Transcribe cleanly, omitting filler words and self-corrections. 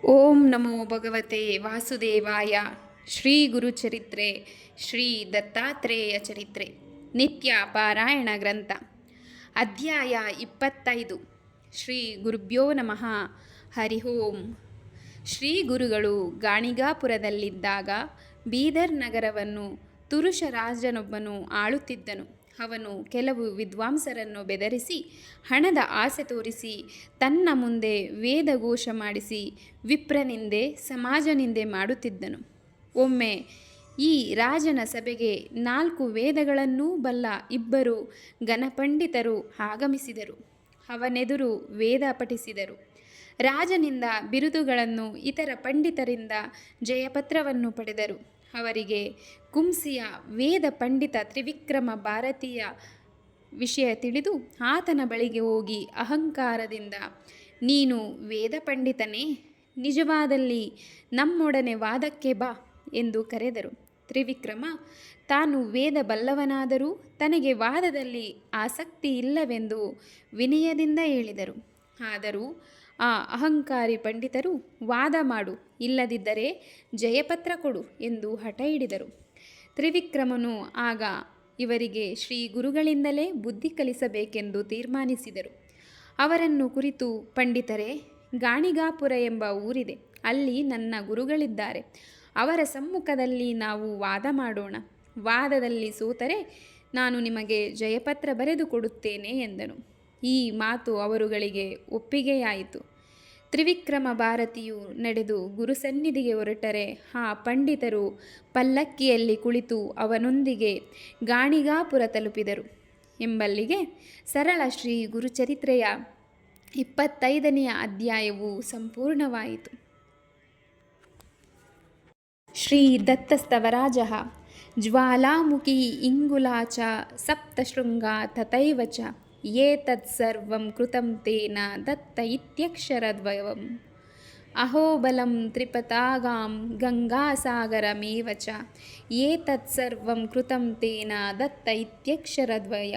ಓಂ ನಮೋ ಭಗವತೆ ವಾಸುದೇವಾಯ. ಶ್ರೀ ಗುರುಚರಿತ್ರೆ, ಶ್ರೀ ದತ್ತಾತ್ರೇಯ ಚರಿತ್ರೆ, ನಿತ್ಯ ಪಾರಾಯಣ ಗ್ರಂಥ, ಅಧ್ಯಾಯ 25. ಶ್ರೀ ಗುರುಭ್ಯೋ ನಮಃ. ಹರಿ ಓಂ. ಶ್ರೀ ಗುರುಗಳು ಗಾಣಿಗಾಪುರದಲ್ಲಿದ್ದಾಗ ಬೀದರ್ ನಗರವನ್ನು ತುರುಷ ರಾಜನೊಬ್ಬನು ಆಳುತ್ತಿದ್ದನು. ಅವನು ಕೆಲವು ವಿದ್ವಾಂಸರನ್ನು ಬೆದರಿಸಿ ಹಣದ ಆಸೆ ತೋರಿಸಿ ತನ್ನ ಮುಂದೆ ವೇದಘೋಷ ಮಾಡಿಸಿ ವಿಪ್ರನಿಂದೆ ಸಮಾಜನಿಂದೆ ಮಾಡುತ್ತಿದ್ದನು. ಒಮ್ಮೆ ಈ ರಾಜನ ಸಭೆಗೆ 4 ವೇದಗಳನ್ನೂ ಬಲ್ಲ ಇಬ್ಬರು ಘನಪಂಡಿತರು ಆಗಮಿಸಿದರು. ಅವನೆದುರು ವೇದ ಪಠಿಸಿದರು. ರಾಜನಿಂದ ಬಿರುದುಗಳನ್ನು, ಇತರ ಪಂಡಿತರಿಂದ ಜಯಪತ್ರವನ್ನು ಪಡೆದರು. ಅವರಿಗೆ ಕುಂಸಿಯ ವೇದ ಪಂಡಿತ ತ್ರಿವಿಕ್ರಮ ಭಾರತೀಯ ವಿಷಯ ತಿಳಿದು ಆತನ ಬಳಿಗೆ ಹೋಗಿ ಅಹಂಕಾರದಿಂದ, ನೀನು ವೇದ ಪಂಡಿತನೇ? ನಿಜವಾದಲ್ಲಿ ನಮ್ಮೊಡನೆ ವಾದಕ್ಕೆ ಬಾ ಎಂದು ಕರೆದರು. ತ್ರಿವಿಕ್ರಮ ತಾನು ವೇದ ಬಲ್ಲವನಾದರೂ ತನಗೆ ವಾದದಲ್ಲಿ ಆಸಕ್ತಿ ಇಲ್ಲವೆಂದು ವಿನಯದಿಂದ ಹೇಳಿದರು. ಆದರೂ ಆ ಅಹಂಕಾರಿ ಪಂಡಿತರು, ವಾದ ಮಾಡು, ಇಲ್ಲದಿದ್ದರೆ ಜಯಪತ್ರ ಕೊಡು ಎಂದು ಹಠ ಹಿಡಿದರು. ತ್ರಿವಿಕ್ರಮನು ಆಗ ಇವರಿಗೆ ಶ್ರೀ ಗುರುಗಳಿಂದಲೇ ಬುದ್ಧಿ ಕಲಿಸಬೇಕೆಂದು ತೀರ್ಮಾನಿಸಿದರು. ಅವರನ್ನು ಕುರಿತು, ಪಂಡಿತರೇ, ಗಾಣಿಗಾಪುರ ಎಂಬ ಊರಿದೆ. ಅಲ್ಲಿ ನನ್ನ ಗುರುಗಳಿದ್ದಾರೆ. ಅವರ ಸಮ್ಮುಖದಲ್ಲಿ ನಾವು ವಾದ ಮಾಡೋಣ. ವಾದದಲ್ಲಿ ಸೋತರೆ ನಾನು ನಿಮಗೆ ಜಯಪತ್ರ ಬರೆದು ಕೊಡುತ್ತೇನೆ ಎಂದನು. ಈ ಮಾತು ಅವರುಗಳಿಗೆ ಒಪ್ಪಿಗೆಯಾಯಿತು. ತ್ರಿವಿಕ್ರಮ ಭಾರತಿಯು ನಡೆದು ಗುರುಸನ್ನಿಧಿಗೆ ಹೊರಟರೆ ಆ ಪಂಡಿತರು ಪಲ್ಲಕ್ಕಿಯಲ್ಲಿ ಕುಳಿತು ಅವನೊಂದಿಗೆ ಗಾಣಿಗಾಪುರ ತಲುಪಿದರು. ಎಂಬಲ್ಲಿಗೆ ಸರಳ ಶ್ರೀ ಗುರುಚರಿತ್ರೆಯ 25ನೆಯ ಅಧ್ಯಾಯವು ಸಂಪೂರ್ಣವಾಯಿತು. ಶ್ರೀ ದತ್ತಸ್ತವರಾಜ ಜ್ವಾಲಾಮುಖಿ ಇಂಗುಲಾಚ ಸಪ್ತಶೃಂಗ ತಥೈವ ಚ ಏತತ್ಸರ್ವಂ ಕೃತಂ ತೇನ ದತ್ತ ಇತ್ಯಕ್ಷರದ್ವಯಂ ಅಹೋಬಲಂ ತ್ರಿಪತಾಗಾಂ ಗಂಗಾಸಾಗರಮೇವ ಚ ಏತತ್ಸರ್ವಂ ಕೃತಂ ತೇನ ದತ್ತ ಇತ್ಯಕ್ಷರದ್ವಯಂ